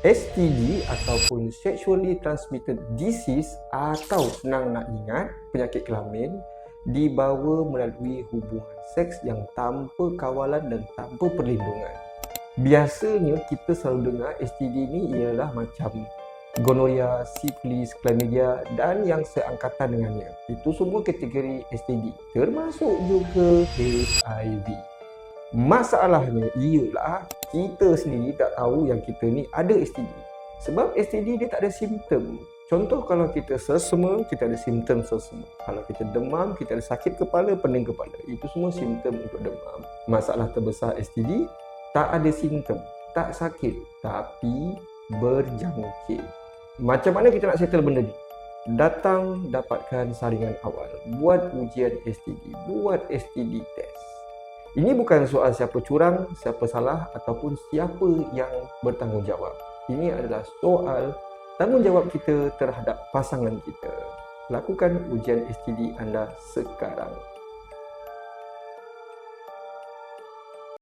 STD ataupun Sexually Transmitted Disease atau senang nak ingat penyakit kelamin dibawa melalui hubungan seks yang tanpa kawalan dan tanpa perlindungan. Biasanya kita selalu dengar STD ni ialah macam gonoria, sifilis, chlamydia dan yang seangkatan dengannya. Itu semua kategori STD, termasuk juga HIV. Masalahnya ialah kita sendiri tak tahu yang kita ni ada STD. Sebab STD dia tak ada simptom. Contoh kalau kita sesama, kita ada simptom sesama. Kalau kita demam, kita ada sakit kepala, pening kepala. Itu semua simptom untuk demam. Masalah terbesar STD, tak ada simptom, tak sakit, tapi berjangkit. Macam mana kita nak settle benda ni? Datang dapatkan saringan awal, buat ujian STD, buat STD test. Ini bukan soal siapa curang, siapa salah ataupun siapa yang bertanggungjawab. Ini adalah soal tanggungjawab kita terhadap pasangan kita. Lakukan ujian STD anda sekarang.